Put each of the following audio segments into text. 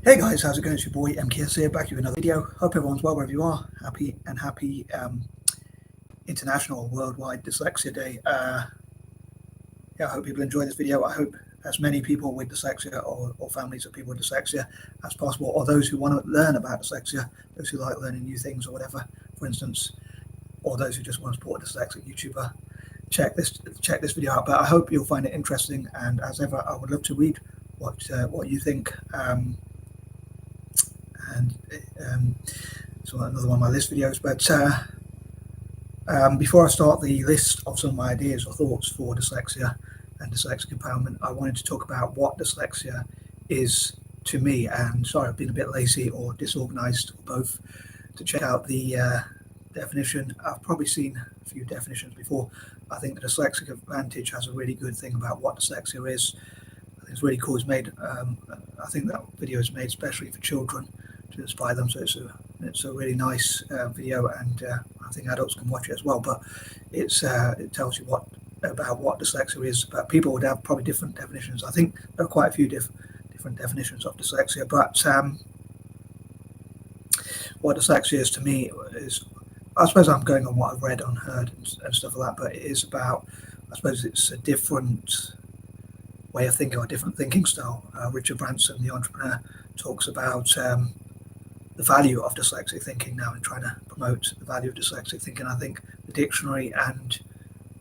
Hey guys, how's it going? It's your boy M.K.S here, back with another video. Hope everyone's well wherever you are. Happy International Worldwide Dyslexia Day. I hope people enjoy this video. I hope as many people with dyslexia or families of people with dyslexia as possible, or those who want to learn about dyslexia, those who like learning new things or whatever, for instance, or those who just want to support a dyslexic YouTuber, check this video out. But I hope you'll find it interesting, and as ever, I would love to read what you think. So another one of my list videos. But before I start the list of some of my ideas or thoughts for dyslexia and dyslexic empowerment, I wanted to talk about what dyslexia is to me. And sorry, I've been a bit lazy or disorganized, or both, to check out the definition. I've probably seen a few definitions before. I think the Dyslexic Advantage has a really good thing about what dyslexia is. I think it's really cool. It's made. I think that video is made especially for children to inspire them. So it's a really nice video, and I think adults can watch it as well. But it tells you about what dyslexia is. But people would have probably different definitions. I think there are quite a few different definitions of dyslexia. But what dyslexia is to me is, I suppose I'm going on what I've read, on heard, and stuff like that. But it is about, I suppose it's a different way of thinking, or a different thinking style. Richard Branson, the entrepreneur, talks about the value of dyslexic thinking now, and trying to promote the value of dyslexic thinking. I think the dictionary and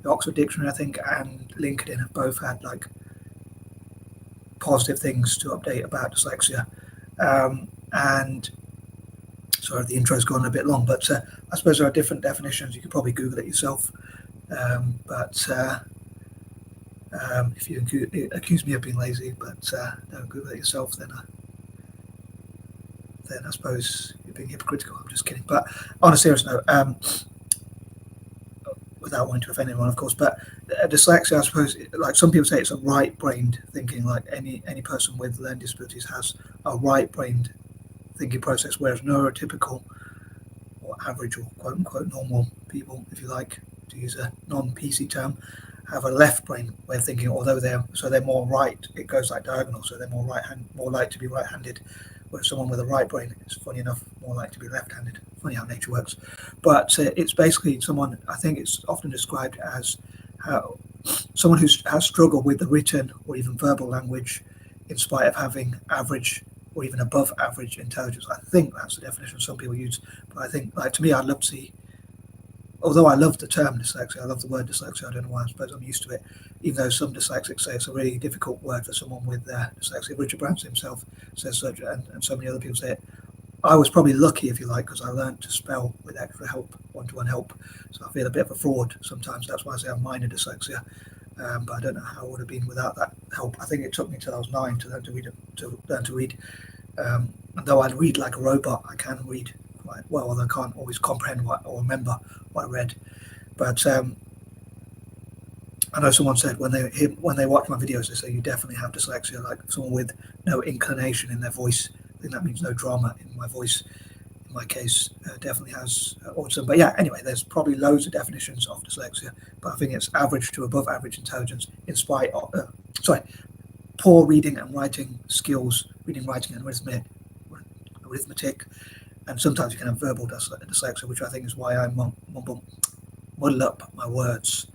the Oxford Dictionary, I think, and LinkedIn have both had like positive things to update about dyslexia. And sorry, the intro's gone a bit long, but I suppose there are different definitions. You could probably Google it yourself. But if you accuse me of being lazy, but don't Google it yourself, then I suppose you're being hypocritical. I'm just kidding. But on a serious note, without wanting to offend anyone, of course, but dyslexia, I suppose, like some people say, it's a right-brained thinking. Like any person with learning disabilities has a right-brained thinking process, whereas neurotypical or average or quote-unquote normal people, if you like to use a non-PC term, have a left-brain way of thinking. Although they're more right, it goes like diagonal, so they're more like to be right-handed. Whereas someone with a right brain is, funny enough, more likely to be left-handed. Funny how nature works. But it's basically someone, I think it's often described as someone who has struggled with the written or even verbal language in spite of having average or even above average intelligence. I think that's the definition some people use. But I think, like, to me, I'd love to see, although I love the term dyslexia, I love the word dyslexia, I don't know why, I suppose I'm used to it, even though some dyslexics say it's a really difficult word for someone with dyslexia. Richard Branson himself says such, and so many other people say it. I was probably lucky, if you like, because I learned to spell with extra help, one-to-one help, so I feel a bit of a fraud sometimes. That's why I say I'm minor dyslexia, but I don't know how I would have been without that help. I think it took me till I was 9 to learn to read. And though I read like a robot, I can read quite well, although I can't always comprehend or remember what I read. But I know someone said when they watch my videos, they say you definitely have dyslexia, like someone with no inclination in their voice. I think that means no drama in my voice. In my case, definitely has autism. But yeah, anyway, there's probably loads of definitions of dyslexia, but I think it's average to above average intelligence in spite of poor reading and writing skills, reading, writing, and arithmetic, and sometimes you can have verbal dyslexia, which I think is why I muddle up my words.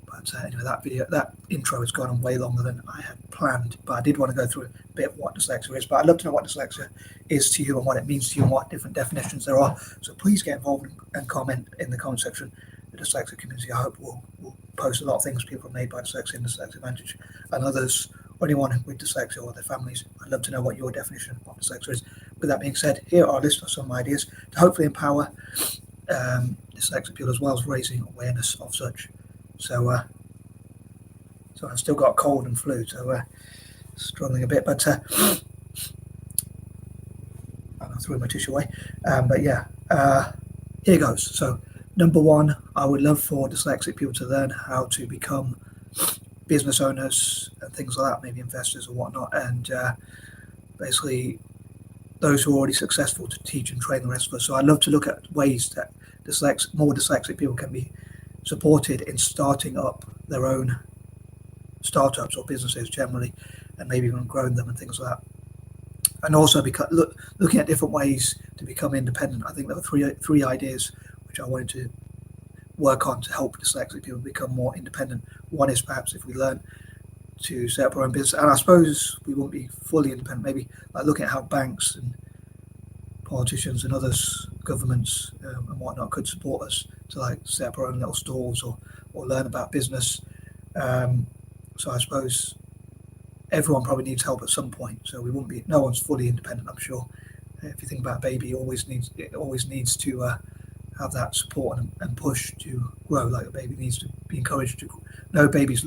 But anyway, that intro has gone on way longer than I had planned. But I did want to go through a bit of what dyslexia is. But I'd love to know what dyslexia is to you and what it means to you and what different definitions there are. So please get involved and comment in the comment section. The dyslexic community, I hope, will post a lot of things people have made by dyslexia and Dyslexic Advantage, and others, or anyone with dyslexia or their families. I'd love to know what your definition of dyslexia is. With that being said, here are a list of some ideas to hopefully empower dyslexic people, as well as raising awareness of such. So I've still got a cold and flu, so struggling a bit, but I threw my tissue away. But yeah, here goes. So number one, I would love for dyslexic people to learn how to become business owners and things like that, maybe investors or whatnot, and basically those who are already successful to teach and train the rest of us. So I'd love to look at ways that more dyslexic people can be supported in starting up their own startups or businesses generally, and maybe even growing them and things like that. and also looking at different ways to become independent. I think there were three ideas which I wanted to work on to help dyslexic people become more independent. One is perhaps if we learn to set up our own business, and I suppose we won't be fully independent, maybe like looking at how banks and politicians and others, governments and whatnot, could support us to like set up our own little stalls or learn about business. So I suppose everyone probably needs help at some point, so we won't be, no one's fully independent, I'm sure. If you think about a baby, it always needs to have that support and push to grow. Like a baby needs to be encouraged to grow. No baby's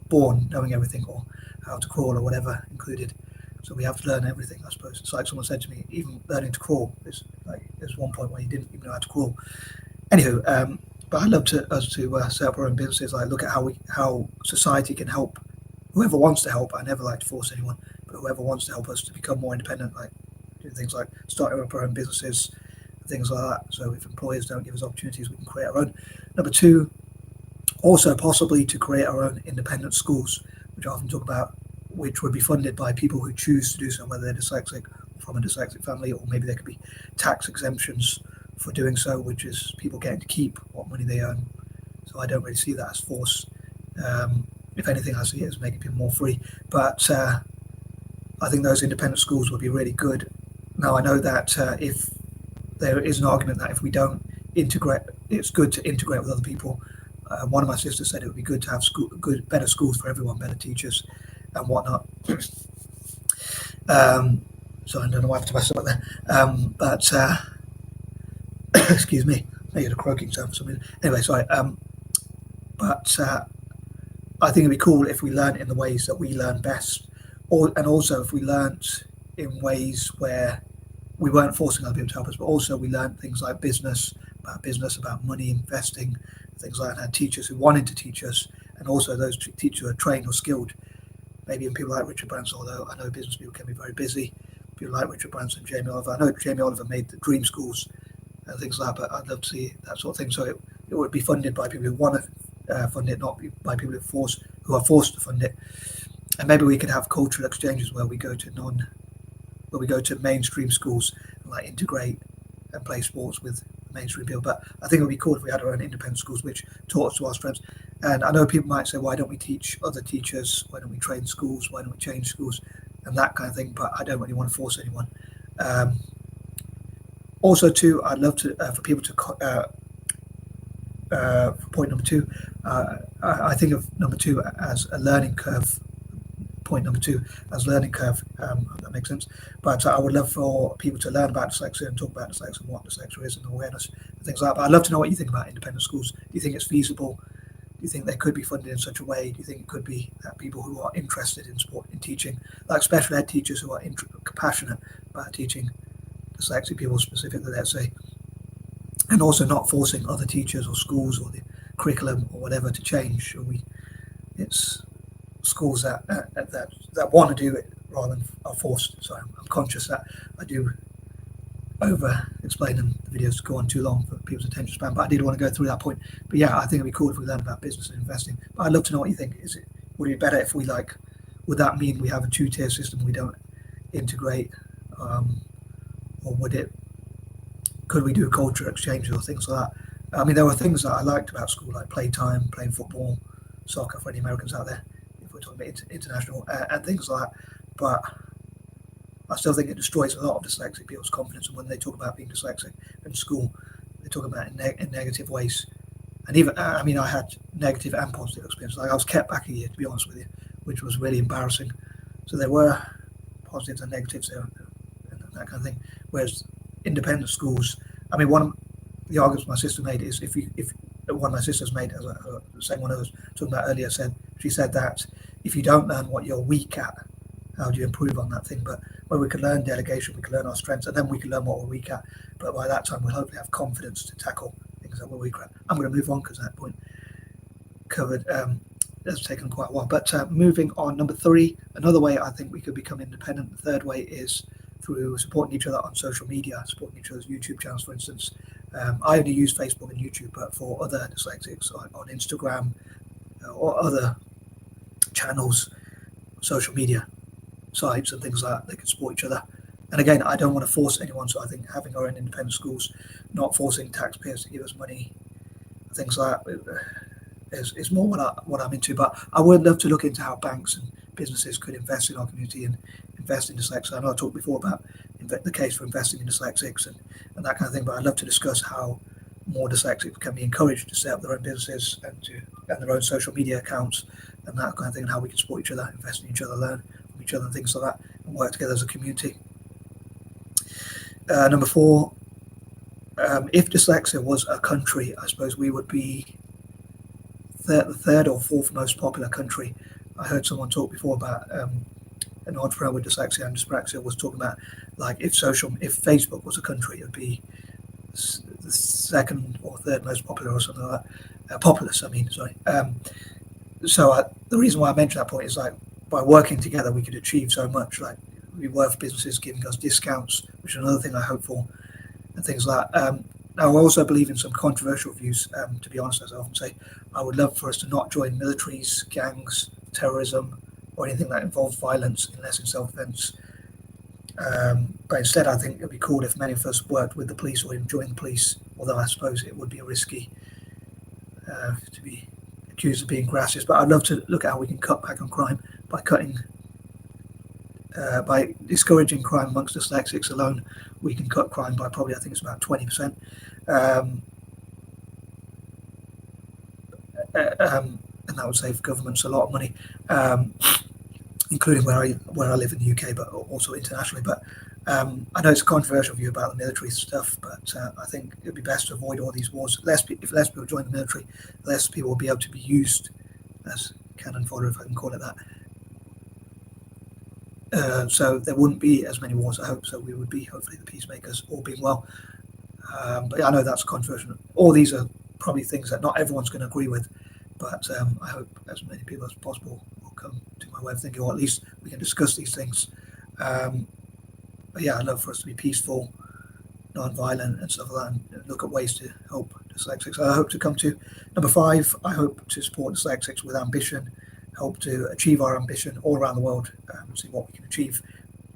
born knowing everything or how to crawl or whatever included, so we have to learn everything, I suppose. It's like someone said to me, even learning to crawl is like, there's one point where you didn't even know how to crawl. Anywho, but I'd love us to set up our own businesses. Like look at how society can help whoever wants to help. I never like to force anyone, but whoever wants to help us to become more independent, like doing things like starting up our own businesses, things like that. So if employers don't give us opportunities, we can create our own. Number two, also possibly to create our own independent schools, which I often talk about, which would be funded by people who choose to do so, whether they're dyslexic or from a dyslexic family, or maybe there could be tax exemptions for doing so, which is people getting to keep what money they earn. So I don't really see that as force. If anything, I see it as making people more free. But I think those independent schools would be really good. Now, I know that if there is an argument that if we don't integrate, it's good to integrate with other people. One of my sisters said it would be good to have better schools for everyone, better teachers and whatnot. So I don't know why I have to mess up there. But excuse me, I had a croaking sound for some reason. Anyway, sorry. But I think it'd be cool if we learn in the ways that we learn best, and also if we learnt in ways where we weren't forcing other people to help us, but also we learned things like business, about money, investing, things like that. And teachers who wanted to teach us, and also those teachers who are trained or skilled. Maybe even people like Richard Branson, although I know business people can be very busy. People like Richard Branson, Jamie Oliver. I know Jamie Oliver made the dream schools and things like that, but I'd love to see that sort of thing. So it would be funded by people who want to fund it, not by people who are forced to fund it. And maybe we could have cultural exchanges where we go to mainstream schools and like integrate and play sports with mainstream people. But I think it would be cool if we had our own independent schools which taught us to our strengths. And I know people might say, why don't we teach other teachers? Why don't we train schools? Why don't we change schools? And that kind of thing. But I don't really want to force anyone. Also, too, I'd love to for people to for point number two. I think of number two as a learning curve. Point number two as learning curve. If that makes sense. But I would love for people to learn about dyslexia and talk about dyslexia and what dyslexia is and awareness and things like that. But I'd love to know what you think about independent schools. Do you think it's feasible? Do you think they could be funded in such a way? Do you think it could be that people who are interested in sport, in teaching, like special ed teachers who are passionate about teaching dyslexic people specifically, let's say, and also not forcing other teachers or schools or the curriculum or whatever to change? It's schools that want to do it rather than are forced. So I'm conscious that I do over explain them the videos to go on too long for people's attention span, but I did want to go through that point. But yeah, I think it'd be cool if we learn about business and investing. But I'd love to know what you think. Would it be better if we would that mean we have a two-tier system, we don't integrate, or could we do culture exchanges or things like that? I mean, there were things that I liked about school, like playtime, playing football, soccer for any Americans out there, if we're talking about international, and things like that. But I still think it destroys a lot of dyslexic people's confidence. And when they talk about being dyslexic in school, they talk about it in negative ways. And even, I mean, I had negative and positive experiences. Like I was kept back a year, to be honest with you, which was really embarrassing. So there were positives and negatives there, and that kind of thing. Whereas independent schools, I mean, one of the arguments my sister made is if one of my sisters made, as the same one I was talking about earlier, she said that if you don't learn what you're weak at, how do you improve on that thing? But when we can learn delegation, we can learn our strengths, and then we can learn what we're weak at. But by that time, we'll hopefully have confidence to tackle things that we're weak at. I'm going to move on because that point covered has taken quite a while. But moving on, number three, another way I think we could become independent. The third way is through supporting each other on social media, supporting each other's YouTube channels, for instance. I only use Facebook and YouTube, but for other dyslexics on Instagram or other channels, social media sites and things like that, they can support each other. And again, I don't want to force anyone, so I think having our own independent schools, not forcing taxpayers to give us money, things like that, is more what I'm into. But I would love to look into how banks and businesses could invest in our community and invest in dyslexics. I know I talked before about the case for investing in dyslexics and that kind of thing, but I'd love to discuss how more dyslexics can be encouraged to set up their own businesses and their own social media accounts and that kind of thing, and how we can support each other, invest in each other, learn from each other and things like that, and work together as a community. Number 4, if dyslexia was a country, I suppose we would be the third or fourth most popular country. I heard someone talk before about an entrepreneur with dyslexia and dyspraxia was talking about, like, if Facebook was a country, it would be the second or third most popular or something like that. Populous, I mean, sorry. So the reason why I mentioned that point is, like, by working together we could achieve so much. Like, we work for businesses giving us discounts, which is another thing I hope for, and things like that. Now, I also believe in some controversial views, to be honest, as I often say. I would love for us to not join militaries, gangs, terrorism, or anything that involves violence unless in self-defense. But instead, I think it would be cool if many of us worked with the police or even joined the police, although I suppose it would be risky to be accused of being gracious. But I'd love to look at how we can cut back on crime by discouraging crime amongst dyslexics alone. We can cut crime by probably, I think it's about 20%. And that would save governments a lot of money, including where I live in the UK, but also internationally. But I know it's a controversial view about the military stuff, but I think it would be best to avoid all these wars. If less people join the military, less people will be able to be used as cannon fodder, if I can call it that. So there wouldn't be as many wars, I hope. So we would be, hopefully, the peacemakers, all being well. But I know that's controversial. All these are probably things that not everyone's going to agree with, but I hope as many people as possible will come to my way of thinking, or at least we can discuss these things. But yeah, I'd love for us to be peaceful, non-violent and stuff like that, and look at ways to help dyslexics. I hope to come to number 5. I hope to support dyslexics with ambition, help to achieve our ambition all around the world, see what we can achieve,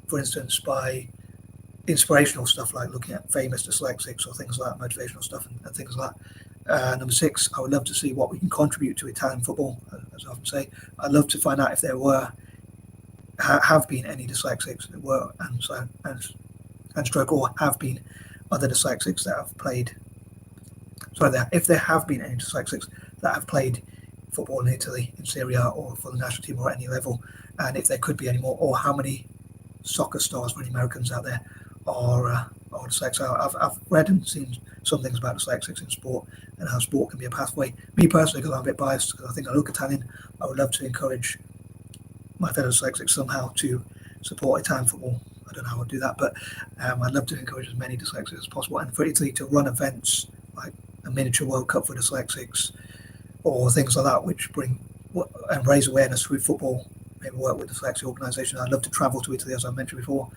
for instance, by inspirational stuff like looking at famous dyslexics or things like that, motivational stuff and things like that. Number 6, I would love to see what we can contribute to Italian football, as I often say. I'd love to find out if there have been any dyslexics that were and stroke, or have been other dyslexics that have played. If there have been any dyslexics that have played football in Italy, in Serie A, or for the national team, or at any level, and if there could be any more, or how many soccer stars for any Americans out there are dyslexic. I've read and seen some things about dyslexics in sport and how sport can be a pathway. Me personally, because I'm a bit biased, because I think I look Italian, I would love to encourage my fellow dyslexics somehow to support Italian football. I don't know how I'd do that, but I'd love to encourage as many dyslexics as possible, and for Italy to run events like a miniature World Cup for dyslexics or things like that, which bring and raise awareness through football. Maybe work with dyslexia organisations. I'd love to travel to Italy, as I mentioned before,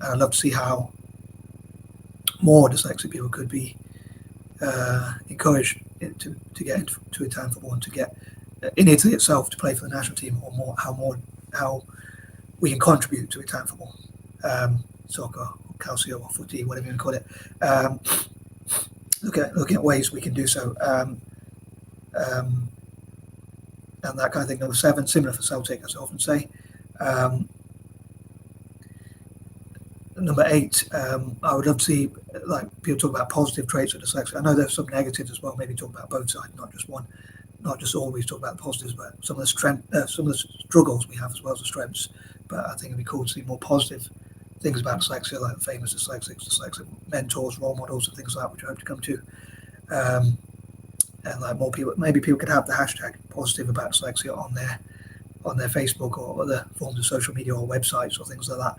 and I'd love to see how more dyslexic people could be encouraged to get into Italian football and to get in Italy itself to play for the national team, or how we can contribute to Italian football, soccer, or calcio, or footy, whatever you want to call it. Looking at ways we can do so, and that kind of thing. Number 7, similar for Celtic, as I often say. Number 8, I would love to see, like, people talk about positive traits of dyslexia. I know there's some negatives as well. Maybe talk about both sides, not just one, not just always talk about the positives, but some of the struggles we have as well as the strengths. But I think it'd be cool to see more positive things about dyslexia, like famous dyslexic mentors, role models, and things like that, which I hope to come to. And like more people, maybe people could have the hashtag positive about dyslexia on their Facebook or other forms of social media or websites or things like that.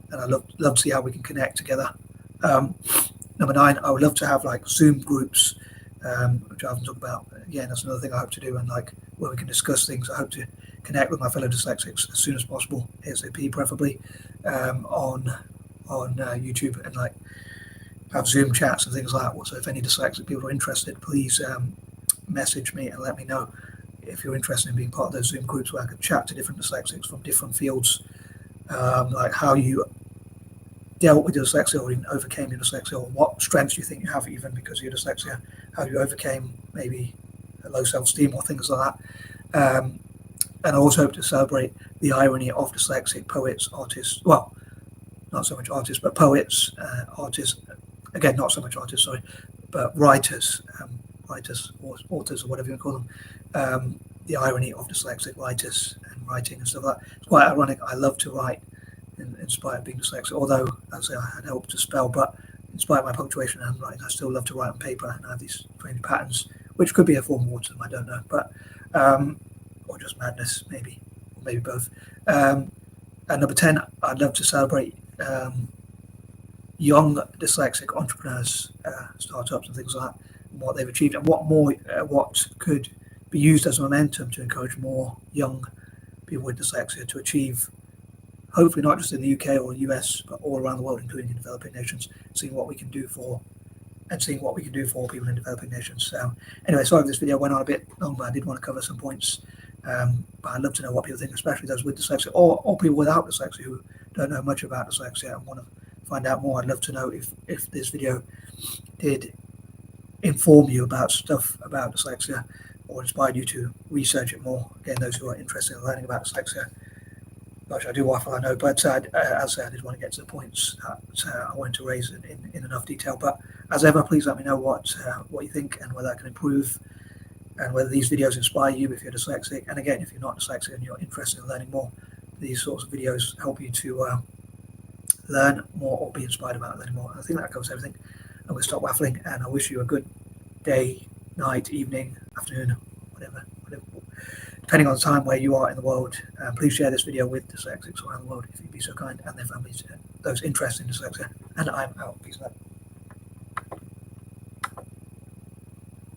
And I'd love to see how we can connect together. Number 9, I would love to have like Zoom groups, which I haven't talked about. Again, that's another thing I hope to do, and like where we can discuss things. I hope to connect with my fellow dyslexics as soon as possible, ASAP preferably, on YouTube, and like have Zoom chats and things like that. So if any dyslexic people are interested, please message me and let me know if you're interested in being part of those Zoom groups where I could chat to different dyslexics from different fields, like how you dealt with your dyslexia or even overcame your dyslexia, or what strengths you think you have even because of your dyslexia, how you overcame maybe a low self-esteem or things like that. And I also hope to celebrate the irony of dyslexic poets, artists, well, not so much artists, but poets, artists, again, not so much artists, sorry, but writers, or authors, or whatever you call them. The irony of dyslexic writers and writing and stuff like that. It's quite ironic. I love to write in spite of being dyslexic, although, as I say, I had help to spell, but in spite of my punctuation and handwriting, I still love to write on paper, and I have these strange patterns, which could be a form of autism, I don't know, but or just madness, maybe, or maybe both. And number 10, I'd love to celebrate young dyslexic entrepreneurs, startups and things like that, and what they've achieved, and what could be used as momentum to encourage more young people with dyslexia to achieve, hopefully not just in the UK or US, but all around the world, including in developing nations, seeing what we can do for people in developing nations. So anyway, sorry if this video went on a bit long, but I did want to cover some points. But I'd love to know what people think, especially those with dyslexia or people without dyslexia who don't know much about dyslexia and want to find out more. I'd love to know if this video did inform you about stuff about dyslexia or inspired you to research it more. Again, those who are interested in learning about dyslexia. Gosh, I do waffle, I know, but as I said, I did want to get to the points that I wanted to raise in enough detail. But as ever, please let me know what you think and whether I can improve, and whether these videos inspire you if you're dyslexic. And again, if you're not dyslexic and you're interested in learning more, these sorts of videos help you to learn more or be inspired about learning more. I think that covers everything. I'm going to stop waffling, and I wish you a good day, night, evening, afternoon, whatever, depending on the time where you are in the world. Please share this video with dyslexics around the world if you'd be so kind, and their families, those interested in dyslexia. And I'm out. Peace out.